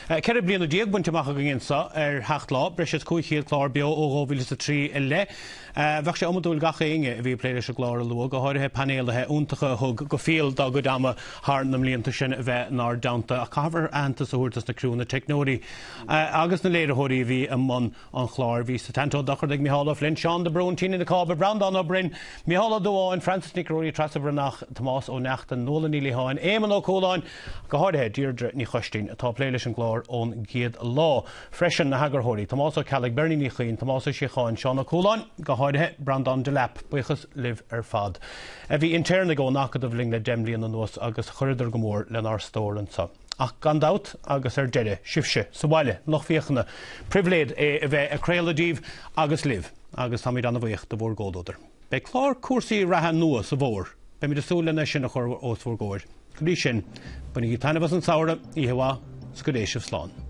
Ceir bliana díag buinte amach a ginsa hecht lá, breis cúichéad chlár beo ó 2003 le. Bheadh sé amadúil gacha inge bhí pléidir se glár lu go háirithe panéalathe úntacha thug go fial da go dama hána mlíonanta sin bheith ná damta a cabhar antas a thuirtas na crúna technóí. Agus na léirethirí bhí an chlár bhí sa tantó dachar ag Mihála Flynn, Seán de Brún, Tína de Cabba, Brandon O'Brien, Mihála Dóáin, Francis Nicróí, Trasa Brannach, Tomás Ó Neachtan, Nóla Níli Háin, Éman Ó Cóláin, go háirithe Deirdre ní Chostín atá pléidir an glár ón giad lá. Freisin na hagarthirí, Tomás Ó Callaigh, Bernie Ní Chaoin, Tomás Ó Síocháin, Seán Ó Cóláin, go háirithe Brandon de Lap, buchas liv fad. Bhí interna go nachad a bhling le demlíon an nuas agus chuidir go mór le nar stóran sa. Ach gandát agus deire, sibse, sa bhaile, nach fiochanna, privléad a bheith a créaladíh agus liv, agus tá míad anna bhuiocht do bhór gódóidir. Be chlár cuasaí ratha nua sa bhór, be míad a súla na sin a chur os bhór góir. Go dtí sin, bunig í tainmhas an saoire, íheá, scudéisih sláán.